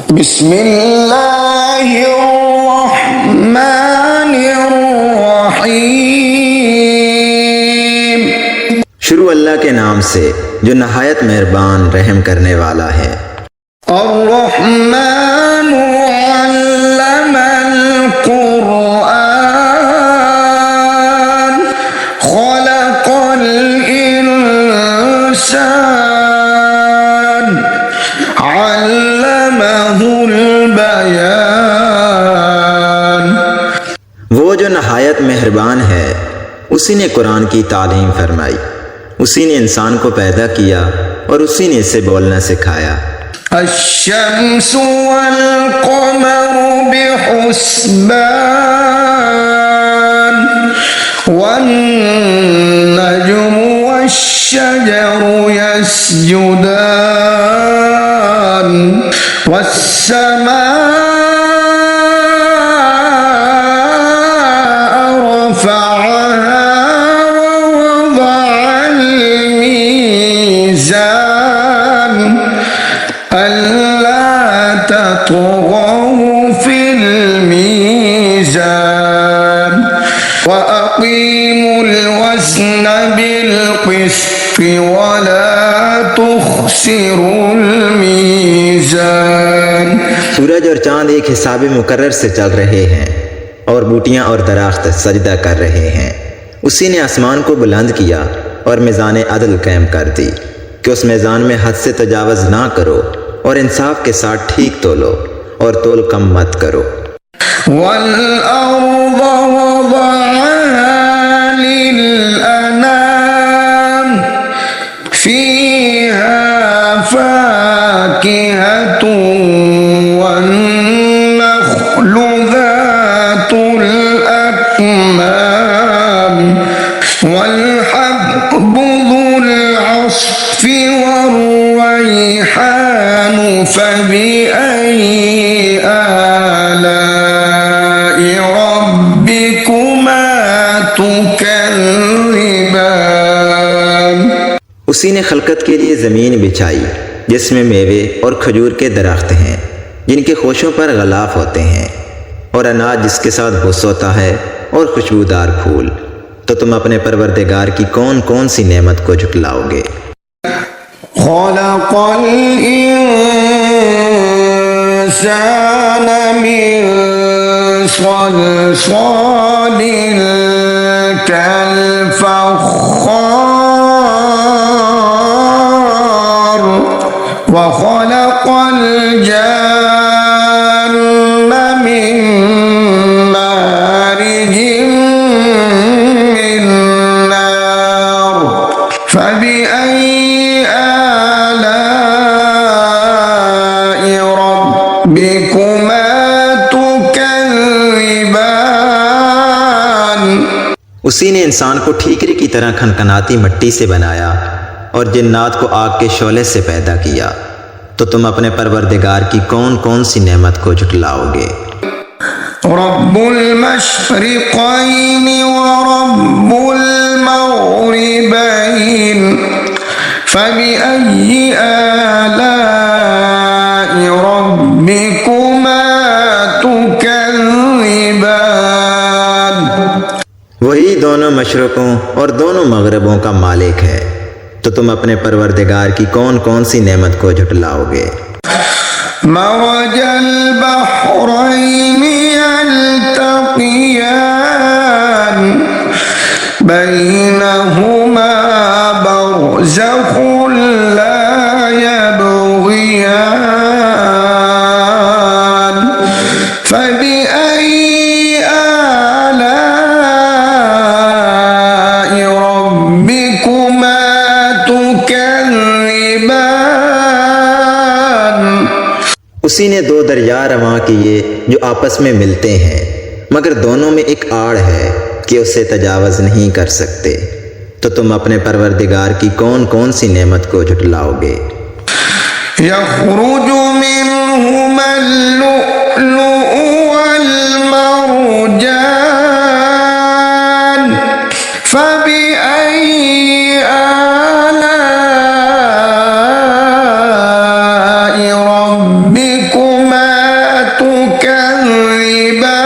बिस्मिल्लाहिर्रहमानिर्रहीम। शुरू अल्लाह के नाम से जो नहायत मेहरबान रहम करने वाला है। अर्रहमानु अल्लमल कुरआन खलक़ल इंसान अल्लमहुल बयान। वो जो नहायत मेहरबान है, उसी ने कुरान की तालीम फरमाई, उसी ने इंसान को पैदा किया और उसी ने इसे बोलना सिखाया। अश्शम्सु वल क़मरु बिहुस्बान वन्नजुमु वश्शजरु यस्जुदान वस्समाअ रफ़अहा ववضअल मीज़ान अल्ला तत्गौ फिल मीज़ान वअक़ीमुल वज़्न बिल क़िस्ति वला तुख़्सिरुल मीज़ान। सूरज और चांद एक हिसाब मुकर्रर से चल रहे हैं और बूटियां और दराख्त सजदा कर रहे हैं। उसी ने आसमान को बुलंद किया और मीज़ान अदल कायम कर दी कि उस मीज़ान में हद से तजावज़ ना करो और इंसाफ के साथ ठीक तोलो और तोल कम मत करो। वल अर्ज़ वज़अहा लिल अनाम फ़ीहा फ़ाकिहतुन वन्नख़्लु ज़ातुल अक्माम वल्हब्बु ज़ुल अस्फ़ि वर्रैहान फ़बिअय्यि आलाइ रब्बिकुमा तुकज़्ज़िबान। उसी ने खलकत के लिए ज़मीन बिछाई जिसमें मेवे और खजूर के दरख्त हैं जिनके खोशों पर गलाफ होते हैं, और अनाज जिसके साथ भुस होता है और खुशबूदार फूल। तो तुम अपने परवरदिगार की कौन कौन सी नेमत को झुटलाओगे। खलक़ल इंसान मिन सलसालिन कल-फ़ख़्ख़ार व खलक़ल जन्न मिन मारिजिन मिन नार फ़बिअय्यि आलाइ रब्बिकुमा तुकज़्ज़िबान। उसी ने इंसान को ठीकरे की तरह खनखनाती मिट्टी से बनाया और जिन्नात को आग के शोले से पैदा किया। तो तुम अपने परवरदिगार की कौन कौन सी नेमत को झुटलाओगे। रब्बुल मशरिक़ैनि व रब्बुल मग़रिबैन फ़बिअय्यि आलाइ रब्बिकुमा तुकज़्ज़िबान। वही दोनों मशरक़ों और दोनों मगरबों का मालिक है। तो तुम अपने परवरदिगार की कौन कौन सी नेमत को झुटलाओगे। मरजल बहरैनि यल्तक़ियान बैनहुमा बरज़ख़ुन ला यबग़ियान फ़बिअय्यि आलाइ रब्बिकुमा तुकज़्ज़िबान। उसी ने दो दरिया रवां किए जो आपस में मिलते हैं, मगर दोनों में एक आड़ है कि उसे तजावज़ नहीं कर सकते। तो तुम अपने परवरदिगार की कौन कौन सी नेमत को झुटलाओगे। यख़्रुजु मिन्हुमल लुअ्लुअु वल मरजान फ़बिअय्यि आलाइ रब्बिकुमा تكذبان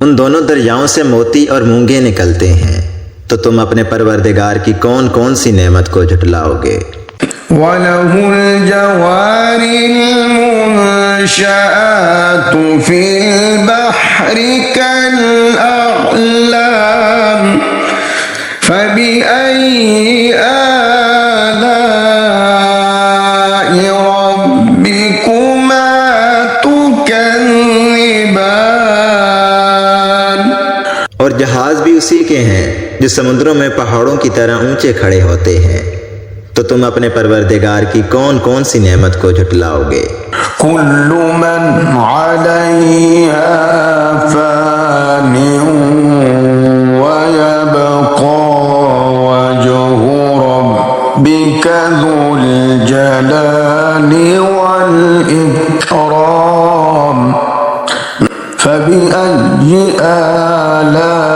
उन दोनों दरियाओं से मोती और मूंगे निकलते हैं, तो तुम अपने परवरदिगार की कौन कौन सी नेमत को झुटलाओगे। وله الجوار المنشآت في البحر كالأعلام فبأي آلاء ربكما تكذبان। और जहाज भी उसी के हैं जो समुद्रों में पहाड़ों की तरह ऊंचे खड़े होते हैं, तो तुम अपने परवरदिगार की कौन कौन सी नेमत को झुटलाओगे। كل من عليها فان ويبقى وجه ربك ذو الجلال والإكرام فبأي آلاء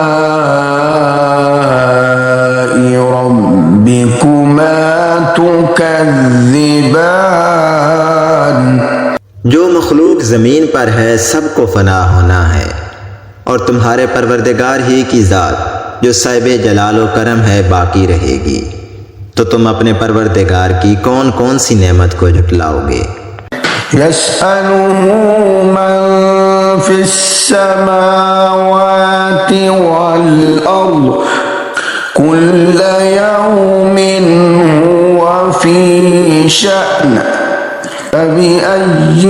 ربكما تكذبان। जो मखलूक ज़मीन पर है सबको फना होना है, और तुम्हारे परवरदिगार ही की ज़ात जो साहिब जलाल व करम है बाकी रहेगी, तो तुम अपने परवरदिगार की कौन कौन सी नेमत को झुटलाओगे। يسأله من في السماوات والأرض كل يوم هو في شأن فبأي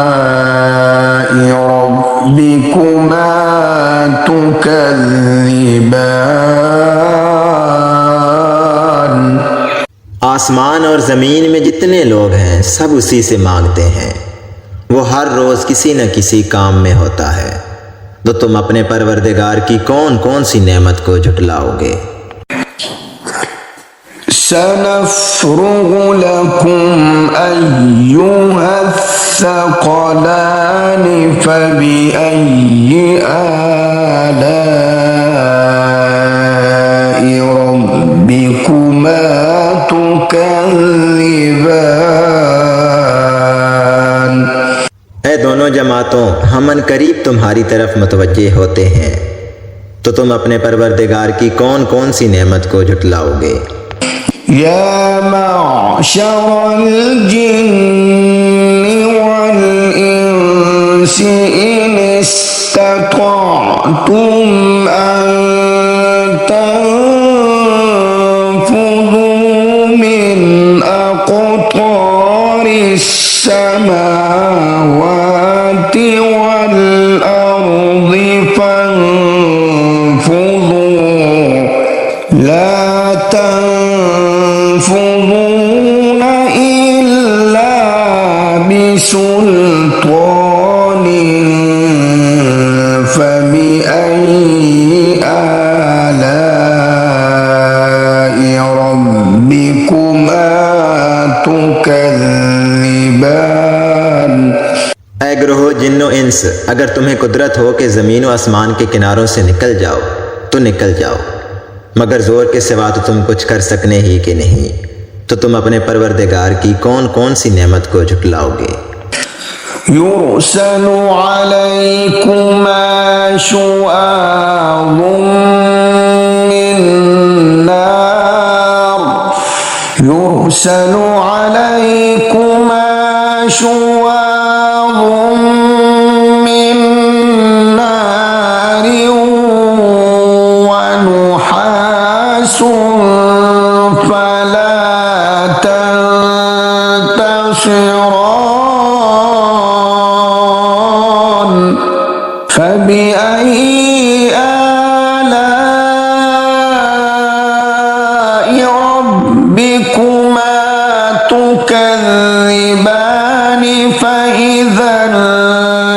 آلاء ربكما تكذبان। आसमान और ज़मीन में जितने लोग हैं सब उसी से मांगते हैं, वो हर रोज़ किसी न किसी काम में होता है, तो तुम अपने परवरदिगार की कौन कौन सी नेमत को झुटलाओगे। سنفرغ لكم أيها الثقلان فبأي آلاء ربكما تكذبان। ऐ दोनों जमातों, हम करीब तुम्हारी तरफ मुतवज्जे होते हैं, तो तुम अपने परवरदिगार की कौन कौन सी नेमत को झुटलाओगे। يا معشر الجن والإنس إن استطعتم أن تنفذوا من أقطار السماوات والأرض فانفذوا لا تنفذون إلا بسلطان فبأي آلاء ربكما تكذبان। ऐ ग्रोह जिन्नो इंस, अगर तुम्हें कुदरत हो कि ज़मीन व आसमान के किनारों से निकल जाओ तो निकल जाओ, मगर ज़ोर के सिवा तो तुम कुछ कर सकने ही कि नहीं, तो तुम अपने परवरदिगार की कौन कौन सी नेमत को झुटलाओगे। يرسل عليكما شواظ من نار يرسل عليكما شواظ من نار ونحاس فلا تنتصران فبأي آلاء ربكما تكذبان فإذا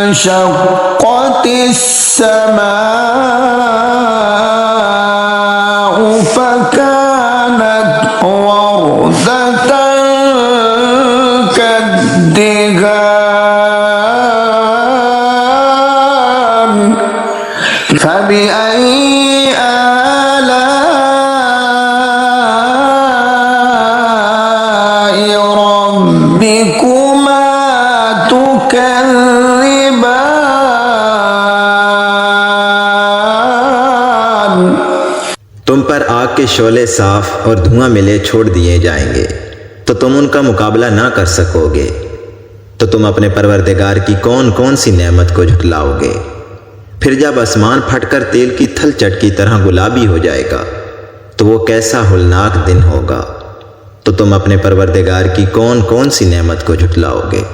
انشقت السماء فكانت وردة كالدهان فبأي آلاء आग के शोले साफ और धुआं मिले छोड़ दिए जाएंगे तो तुम उनका मुकाबला ना कर सकोगे। तो तुम अपने परवरदिगार की कौन कौन सी नेमत को झुटलाओगे। फिर जब आसमान फटकर तेल की थलचट की तरह गुलाबी हो जाएगा तो वो कैसा होलनाक दिन होगा। तो तुम अपने परवरदिगार की कौन कौन सी नेमत को झुटलाओगे।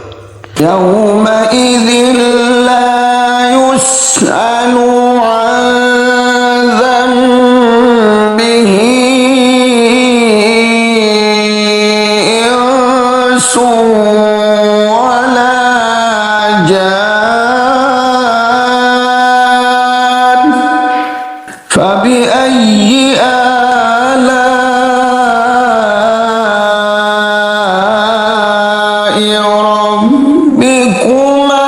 यौमइज़िन ला युस्अलु अन ज़ंबिही इंसुन वला जान फबिअय्यि आलाइ रब्बिकुमा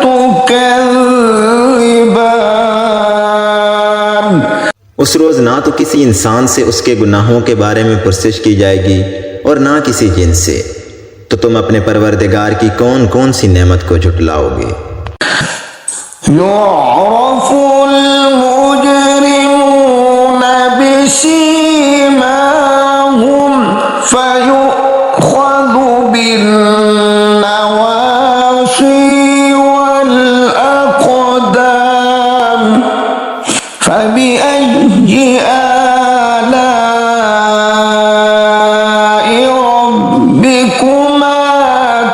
तुकज़्ज़िबान। उस रोज ना तो किसी इंसान से उसके गुनाहों के बारे में पुरसिश की जाएगी और ना किसी जिन से। तो तुम अपने परवरदिगार की कौन कौन सी नेमत को झुटलाओगे। युअरफुल मुजरिमून बिसीमाहुम फयुख़ज़ु बिन्नवासी वल अक़दाम फबिअय्यि आलाइ रब्बिकुमा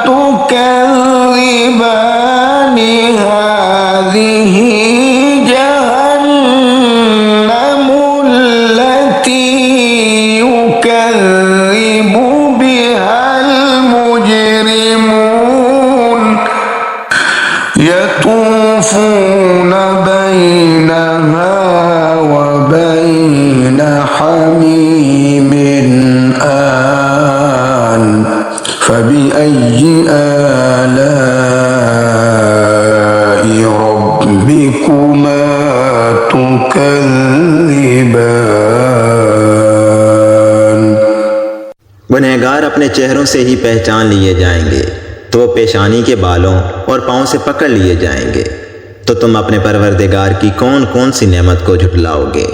तुकज़्ज़िबान। हाज़िहि जहन्नम अल्लती युकज़्ज़िबु बिहल मुजरिमून यतूफ़ून बैनहा व बैन हमीमिन आन फबिअय्यि आलाइ रब्बिकुमा तुकज़्ज़िबान। गुनहगार अपने चेहरों से ही पहचान लिए जाएंगे तो वो पेशानी के बालों और पाँव से पकड़ लिए जाएंगे। तो तुम अपने परवरदिगार की कौन कौन सी नेमत को झुटलाओगे।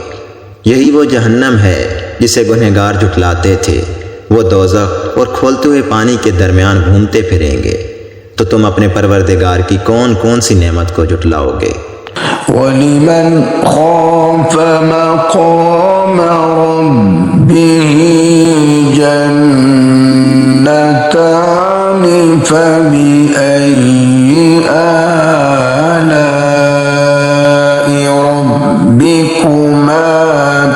यही वो जहन्नम है जिसे गुनहगार झुटलाते थे। वो दोज़ख और खोलते हुए पानी के दरमियान घूमते फिरेंगे। तो तुम अपने परवरदिगार की कौन कौन सी नेमत को झुटलाओगे। वलिमन खाफ मक़ाम रब्बिही जन्नतान फबिअय्यि आलाइ रब्बिकुमा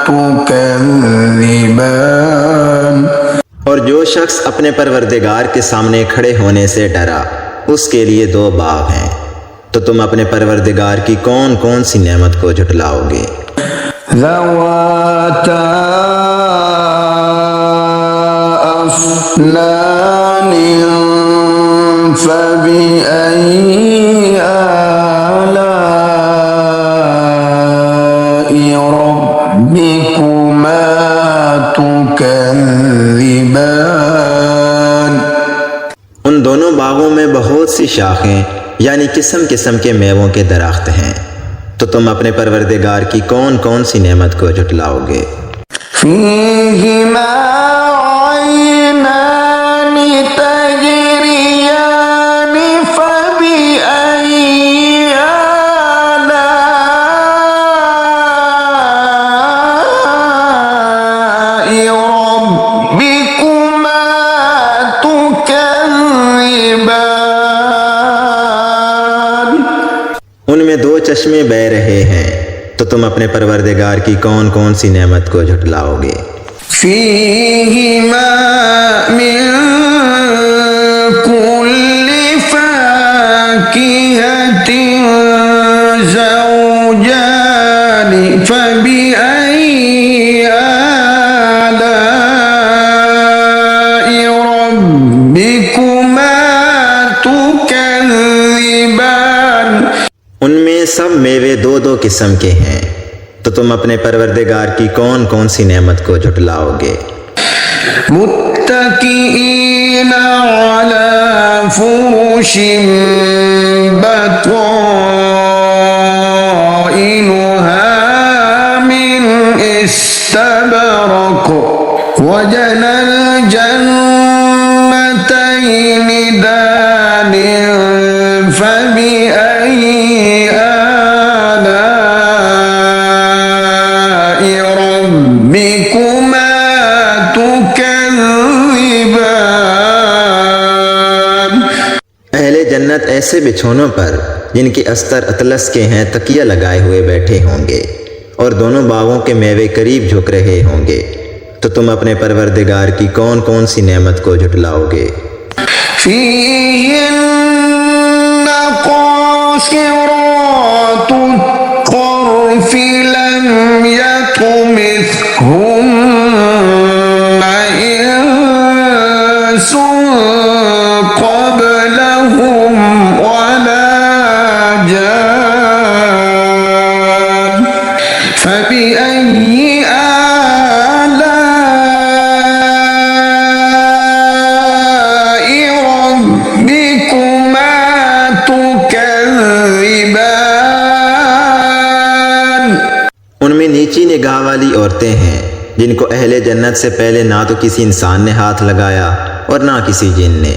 तुकज़्ज़िबान। और जो शख्स अपने परवरदिगार के सामने खड़े होने से डरा उसके लिए दो बाग हैं। तो तुम अपने परवरदिगार की कौन कौन सी नेमत को झुटलाओगे। ज़वाता अफ़नान फबिअय्यि आलाइ रब्बिकुमा तुकज़्ज़िबान। उन दोनों बागों में बहुत सी शाखें यानी किस्म किस्म के मेवों के दरख्त हैं। तो तुम अपने परवरदिगार की कौन कौन सी नेमत को झुटलाओगे। फ़ीहिमा ऐनान तजरियान फबिअय्यि आलाइ रब्बिकुमा तुकज़्ज़िबान। उनमें दो चश्मे बह रहे हैं। तो तुम अपने परवरदिगार की कौन कौन सी नेमत को झुटलाओगे। फ़ीहिमा मिन कुल्लि फ़ाकिहतिन ज़ौजान फबिअय्यि आलाइ रब्बिकुमा तुकज़्ज़िबान। उनमें सब मेवे दो दो किस्म के हैं। तो तुम अपने परवरदिगार की कौन कौन सी नेमत को झुटलाओगे। मुत्तकीईन अला फुरुशिन बताइनुहा मिन इस्ता وجنى الجنتين دان فبأي آلاء ربكما تكذبان। अहले जन्नत ऐसे बिछौनों पर जिनके अस्तर अतलस के हैं तकिया लगाए हुए बैठे होंगे और दोनों बागों के मेवे करीब झुक रहे होंगे, तो तुम अपने परवरदिगार की कौन कौन सी नेमत को झुटलाओगे। فيهن قاصرات الطرف لم يطمثهن إنس قبلهم ولا جان فبأي آلاء ربكما تكذبان। उनमें नीची निगाह वाली औरतें हैं जिनको अहले जन्नत से पहले ना तो किसी इंसान ने हाथ लगाया और ना किसी जिन ने,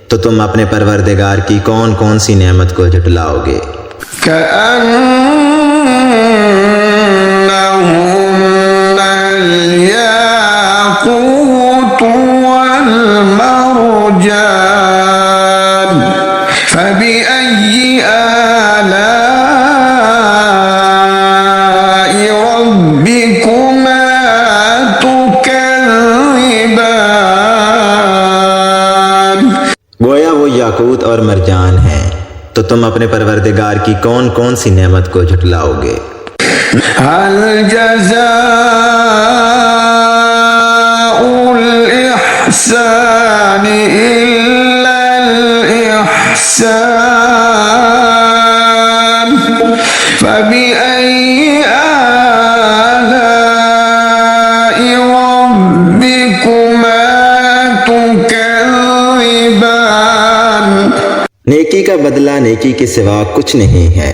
तो तुम अपने परवरदिगार की कौन कौन सी नेमत को झुटलाओगे। كأنهن الياقوت والمرجان فبأي آلاء ربكما تكذبان। गोया वो याकूत और मरजान हैं, तो तुम अपने परवरदिगार की कौन कौन सी नेमत को झुटलाओगे। هل جزاء الإحسان إلا الإحسان فبأي آلاء ربكما تكذبان। नेकी का बदला नेकी के सिवा कुछ नहीं है,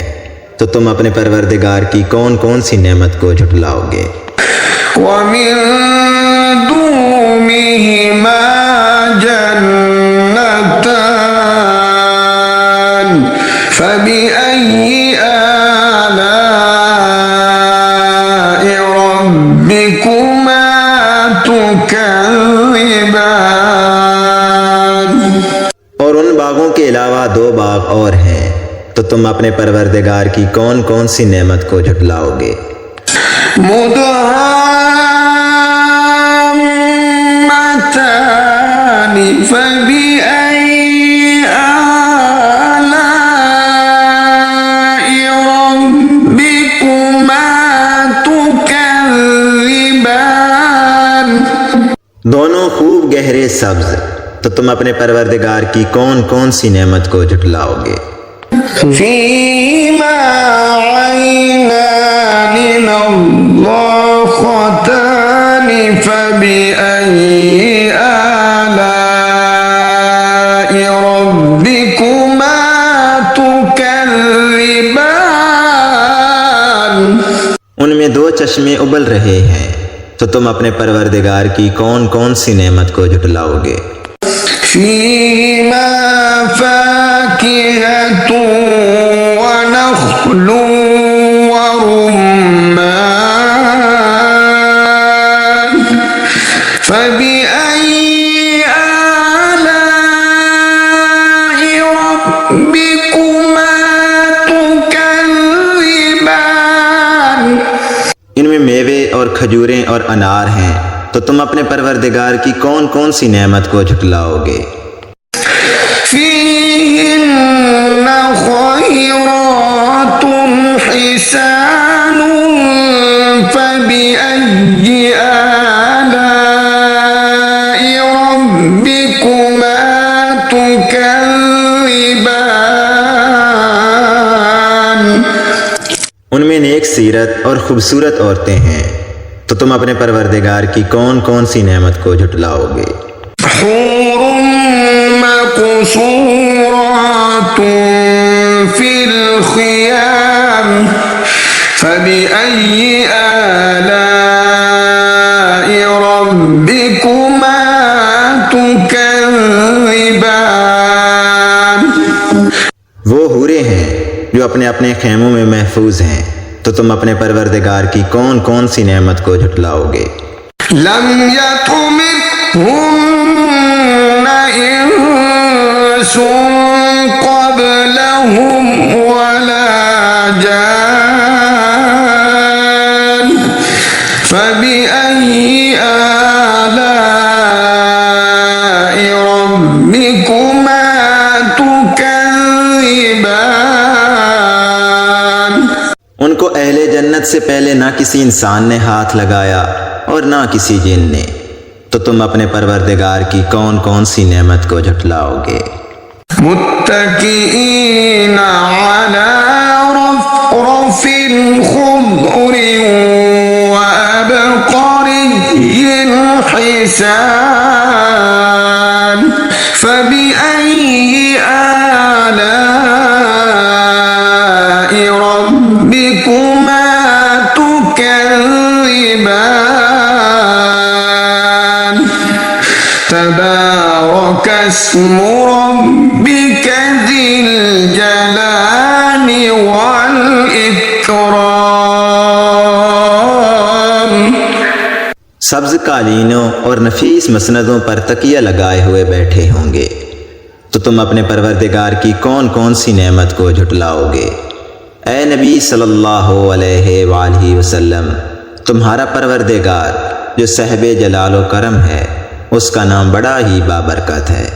तो तुम अपने परवरदिगार की कौन कौन सी नेमत को झुटलाओगे। ومن دونهما جنتان فبأي آلاء ربكما تكذبان। और उन बागों के अलावा दो बाग और हैं, तो तुम अपने परवरदिगार की कौन कौन सी नेमत को झुटलाओगे। مدهامتان فبأي آلاء ربكما تكذبان। दोनों खूब गहरे सब्ज, तो तुम अपने परवरदिगार की कौन कौन सी नेमत को झुटलाओगे। فيهما عينان نضاختان فبأي آلاء ربكما تكذبان। उनमें दो चश्मे उबल रहे हैं, तो तुम अपने परवरदिगार की कौन कौन सी नेमत को झुटलाओगे। فيهما فاكهة ونخل ورمان فبأي آلاء ربكما تكذبان। इनमें मेवे और खजूरें और अनार हैं, तो तुम अपने परवरदिगार की कौन कौन सी नेमत को झुटलाओगे। فيهن خيرات حسان فبأي آلاء ربكما تكذبان। उनमें नेक सीरत और खूबसूरत औरतें हैं, तो तुम अपने परवरदिगार की कौन कौन सी नेमत को झुटलाओगे। حور مقصورات في الخيام فبأي آلاء ربكما हैं जो अपने अपने खेमों में महफूज हैं, तो तुम अपने परवरदिगार की कौन कौन सी नेमत को झुटलाओगे। लम यतमिथुन्न इंसुन क़ब्लहुम वला जान फबिअय्यि आलाइ रब्बिकुमा तुकज़्ज़िबान। उनको अहले जन्नत से पहले ना किसी इंसान ने हाथ लगाया और ना किसी जिन ने, तो तुम अपने परवरदिगार की कौन कौन सी नेमत को झुटलाओगे। मुत्तकीईन अला रफ़रफ़िन ख़ुद्रिन व अबक़रिय्यिन हिसान फबिअय्यि आलाइ रब्बिकुमा तुकज़्ज़िबान तबारक अस्मु रब्बिक ज़िल जलाली वल इकराम। सब्ज कालीनों और नफीस मसनदों पर तकिया लगाए हुए बैठे होंगे, तो तुम अपने परवरदिगार की कौन कौन सी नेमत को झुटलाओगे। ए नबी सल्लल्लाहु अलैहि वसल्लम, तुम्हारा परवरदिगार जो साहिब जलाल व करम है, उसका नाम बड़ा ही बाबरकत है।